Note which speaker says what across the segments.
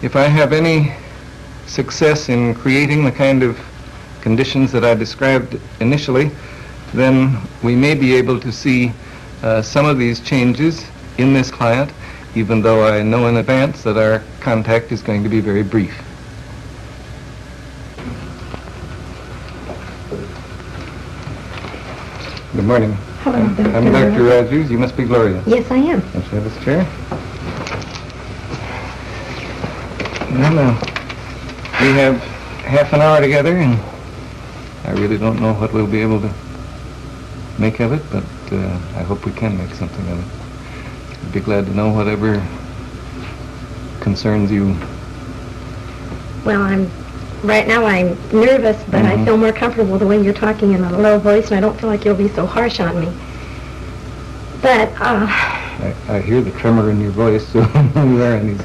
Speaker 1: if I have any success in creating the kind of conditions that I described initially, then we may be able to see some of these changes in this client, even though I know in advance that our contact is going to be very brief. Good morning.
Speaker 2: Hello,
Speaker 1: I'm Dr. Rogers. You must be Gloria.
Speaker 2: Yes, I am.
Speaker 1: Let's have this chair. Well, we have half an hour together, and I really don't know what we'll be able to make of it, but I hope we can make something of it. I'd be glad to know whatever concerns you.
Speaker 2: Well, right now I'm nervous, but I feel more comfortable the way you're talking in a low voice, and I don't feel like you'll be so harsh on me. But,
Speaker 1: I hear the tremor in your voice, so you are uneasy.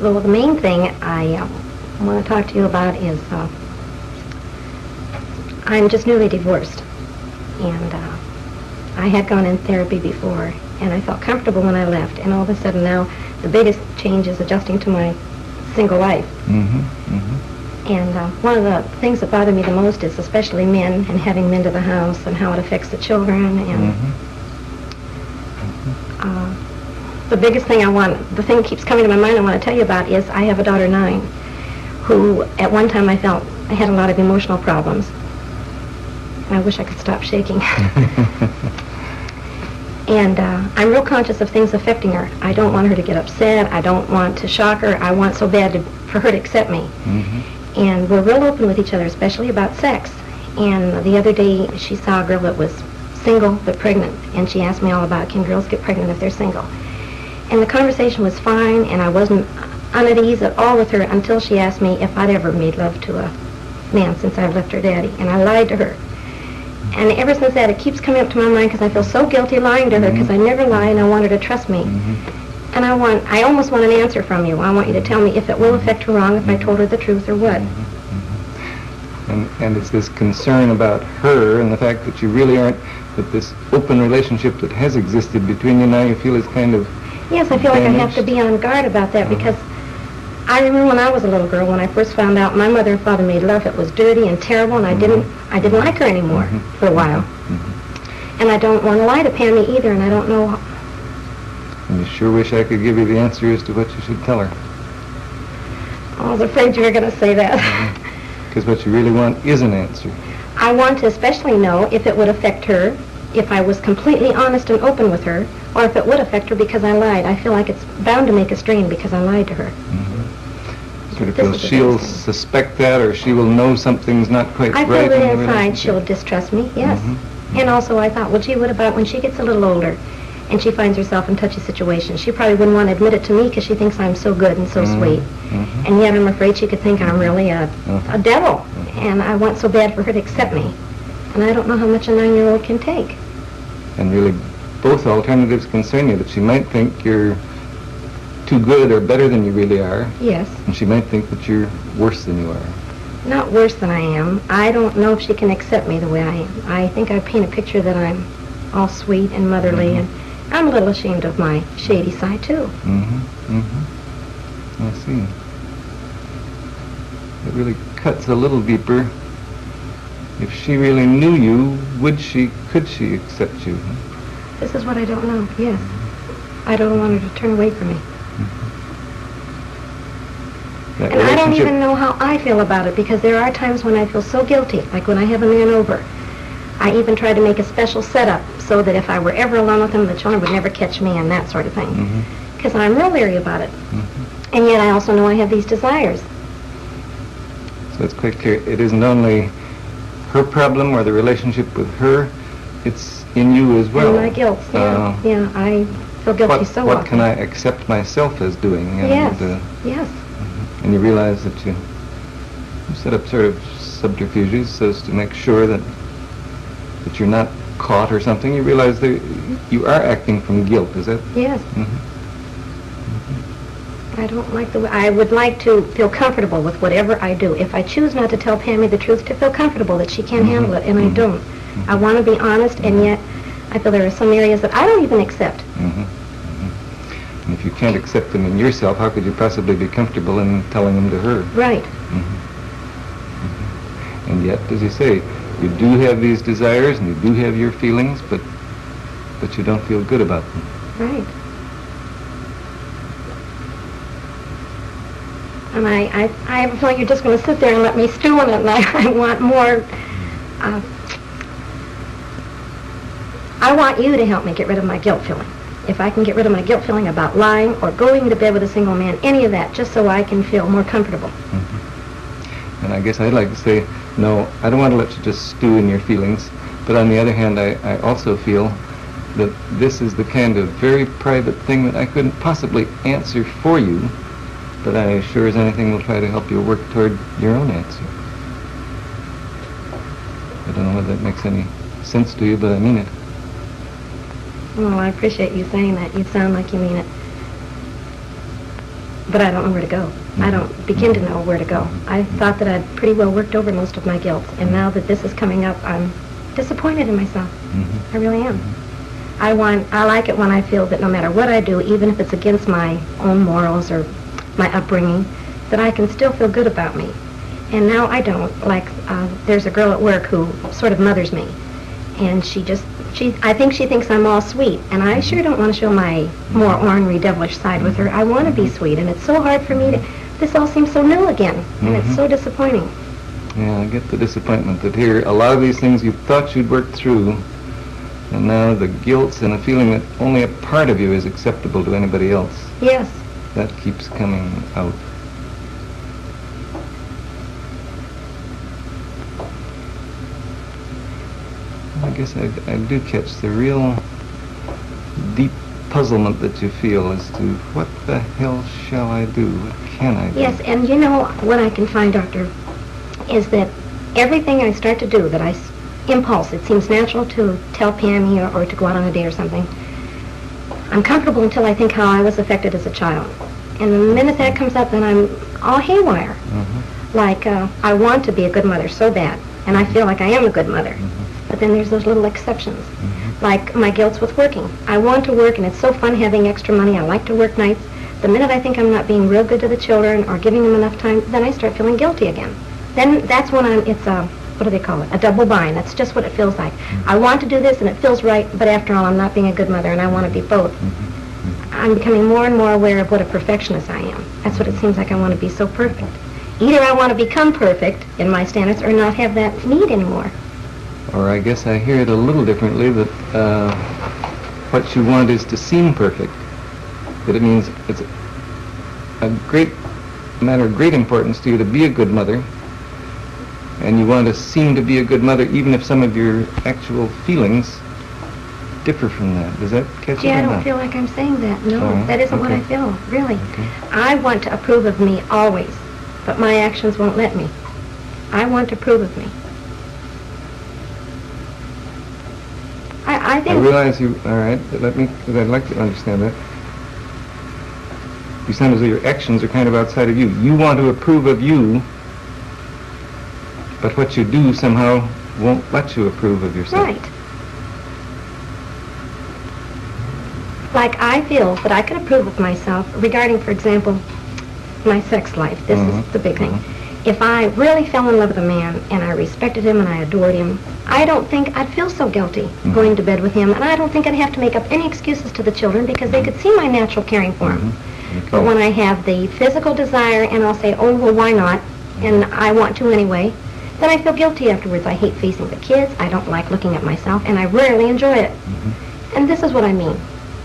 Speaker 2: Well, the main thing I want to talk to you about is I'm just newly divorced, and I had gone in therapy before, and I felt comfortable when I left, and all of a sudden now the biggest change is adjusting to my single life. And one of the things that bother me the most is especially men and having men to the house and how it affects the children. And the biggest thing the thing that keeps coming to my mind I want to tell you about is I have a daughter 9 who at one time I felt I had a lot of emotional problems. I wish I could stop shaking. And I'm real conscious of things affecting her. I don't want her to get upset. I don't want to shock her. I want so bad for her to accept me. And we're real open with each other, especially about sex. And the other day she saw a girl that was single but pregnant, and she asked me all about, can girls get pregnant if they're single? And the conversation was fine, and I wasn't on at ease at all with her until she asked me if I'd ever made love to a man since I've left her daddy. And I lied to her. And ever since that, it keeps coming up to my mind because I feel so guilty lying to her because I never lie and I want her to trust me. And I almost want an answer from you. I want you to tell me if it will affect her wrong if I told her the truth or what.
Speaker 1: And it's this concern about her and the fact that you really aren't, that this open relationship that has existed between you now you feel is kind of
Speaker 2: Yes, I feel like I have to be on guard about that because I remember when I was a little girl, when I first found out my mother and father made love, it was dirty and terrible, and I didn't like her anymore for a while. And I don't want to lie to Pammy either, and I don't know.
Speaker 1: And you sure wish I could give you the answer as to what you should tell her.
Speaker 2: I was afraid you were going to say that.
Speaker 1: Because what you really want is an answer.
Speaker 2: I want to especially know if it would affect her, if I was completely honest and open with her, or if it would affect her because I lied. I feel like it's bound to make a strain because I lied to her.
Speaker 1: Sort of feel she'll suspect that, or she will know something's not quite right.
Speaker 2: I feel that inside she'll distrust me, yes. And also I thought, well, gee, what about when she gets a little older and she finds herself in touchy situations? She probably wouldn't want to admit it to me because she thinks I'm so good and so sweet. And yet I'm afraid she could think I'm really a devil. And I want so bad for her to accept me. And I don't know how much a 9-year-old can take.
Speaker 1: And really, both alternatives concern you, that she might think you're too good or better than you really are.
Speaker 2: Yes.
Speaker 1: And she might think that you're worse than you are.
Speaker 2: Not worse than I am. I don't know if she can accept me the way I am. I think I paint a picture that I'm all sweet and motherly, and I'm a little ashamed of my shady side, too.
Speaker 1: I see. It really cuts a little deeper. If she really knew you, could she accept you?
Speaker 2: This is what I don't know, yes. I don't want her to turn away from me. And I don't even know how I feel about it, because there are times when I feel so guilty, like when I have a man over. I even try to make a special setup so that if I were ever alone with him, the children would never catch me and that sort of thing. Because I'm real leery about it. And yet I also know I have these desires.
Speaker 1: So it's quite clear. It isn't only her problem or the relationship with her, it's in you as well.
Speaker 2: And my guilt, yeah, I feel guilty so often.
Speaker 1: What can I accept myself as doing? And,
Speaker 2: yes.
Speaker 1: And you realize that you set up sort of subterfuges as to make sure that you're not caught or something. You realize that you are acting from guilt, is that?
Speaker 2: Yes. I don't like the way, I would like to feel comfortable with whatever I do. If I choose not to tell Pammy the truth, to feel comfortable that she can't handle it, and I don't. I want to be honest, and yet I feel there are some areas that I don't even accept.
Speaker 1: And if you can't accept them in yourself, how could you possibly be comfortable in telling them to her?
Speaker 2: Right.
Speaker 1: And yet, as you say, you do have these desires and you do have your feelings, but you don't feel good about them.
Speaker 2: Right. And I have a feeling you're just going to sit there and let me stew in it, and I want more. I want you to help me get rid of my guilt feeling. If I can get rid of my guilt feeling about lying or going to bed with a single man, any of that, just so I can feel more comfortable.
Speaker 1: And I guess I'd like to say, no, I don't want to let you just stew in your feelings, but on the other hand, I also feel that this is the kind of very private thing that I couldn't possibly answer for you, but I sure as anything will try to help you work toward your own answer. I don't know whether that makes any sense to you, but I mean it.
Speaker 2: Well, I appreciate you saying that. You sound like you mean it. But I don't know where to go. I don't begin to know where to go. I thought that I'd pretty well worked over most of my guilt, and now that this is coming up, I'm disappointed in myself. I really am. I like it when I feel that no matter what I do, even if it's against my own morals or my upbringing, that I can still feel good about me. And now I don't. Like, there's a girl at work who sort of mothers me, and I think she thinks I'm all sweet, and I sure don't want to show my more ornery, devilish side with her. I want to be sweet, and it's so hard for me to, this all seems so new again, and it's so disappointing.
Speaker 1: Yeah, I get the disappointment that here, a lot of these things you thought you'd worked through, and now the guilt and a feeling that only a part of you is acceptable to anybody else.
Speaker 2: Yes.
Speaker 1: That keeps coming out. I guess I do catch the real deep puzzlement that you feel as to what the hell shall I do? What can I do?
Speaker 2: Yes, and you know what I can find, Doctor, is that everything I start to do, that impulse, it seems natural to tell Pammy or to go out on a date or something. I'm comfortable until I think how I was affected as a child. And the minute that comes up, then I'm all haywire. Like, I want to be a good mother so bad, and I feel like I am a good mother. But then there's those little exceptions. Like my guilt's with working. I want to work, and it's so fun having extra money. I like to work nights. The minute I think I'm not being real good to the children or giving them enough time, then I start feeling guilty again. Then that's when it's a, what do they call it? A double bind. That's just what it feels like. I want to do this, and it feels right, but after all, I'm not being a good mother, and I want to be both. I'm becoming more and more aware of what a perfectionist I am. That's what it seems like. I want to be so perfect. Either I want to become perfect in my standards or not have that need anymore.
Speaker 1: Or I guess I hear it a little differently, that what you want is to seem perfect. That it means it's a great matter of great importance to you to be a good mother, and you want to seem to be a good mother even if some of your actual feelings differ from that. Does that catch you?
Speaker 2: Yeah, I don't feel like I'm saying that. No, that isn't what I feel, really.
Speaker 1: Okay.
Speaker 2: I want to approve of me always, but my actions won't let me. I want to approve of me. I think...
Speaker 1: I realize you... All right, let me... Because I'd like to understand that. You sound as though your actions are kind of outside of you. You want to approve of you, but what you do somehow won't let you approve of yourself.
Speaker 2: Right. Like, I feel that I could approve of myself regarding, for example, my sex life. This is the big thing. If I really fell in love with a man and I respected him and I adored him, I don't think I'd feel so guilty going to bed with him, and I don't think I'd have to make up any excuses to the children because they could see my natural caring for him.
Speaker 1: Okay.
Speaker 2: But when I have the physical desire and I'll say, oh, well, why not, and I want to anyway, then I feel guilty afterwards. I hate facing the kids, I don't like looking at myself, and I rarely enjoy it. And this is what I mean.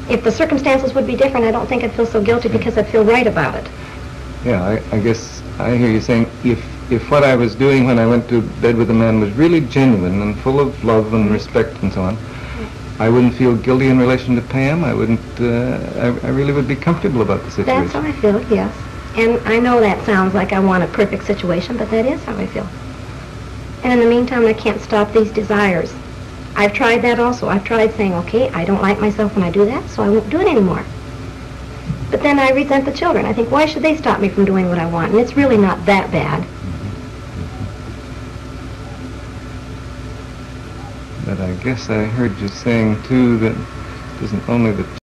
Speaker 2: If the circumstances would be different, I don't think I'd feel so guilty because I'd feel right about it.
Speaker 1: Yeah, I guess I hear you saying if what I was doing when I went to bed with a man was really genuine and full of love and respect and so on, I wouldn't feel guilty in relation to Pam. I wouldn't, I really would be comfortable about the situation.
Speaker 2: That's how I feel, yes. And I know that sounds like I want a perfect situation, but that is how I feel. And in the meantime, I can't stop these desires. I've tried that also. I've tried saying, okay, I don't like myself when I do that, so I won't do it anymore. But then I resent the children. I think, why should they stop me from doing what I want? And it's really not that bad.
Speaker 1: But I guess I heard you saying, too, that it isn't only the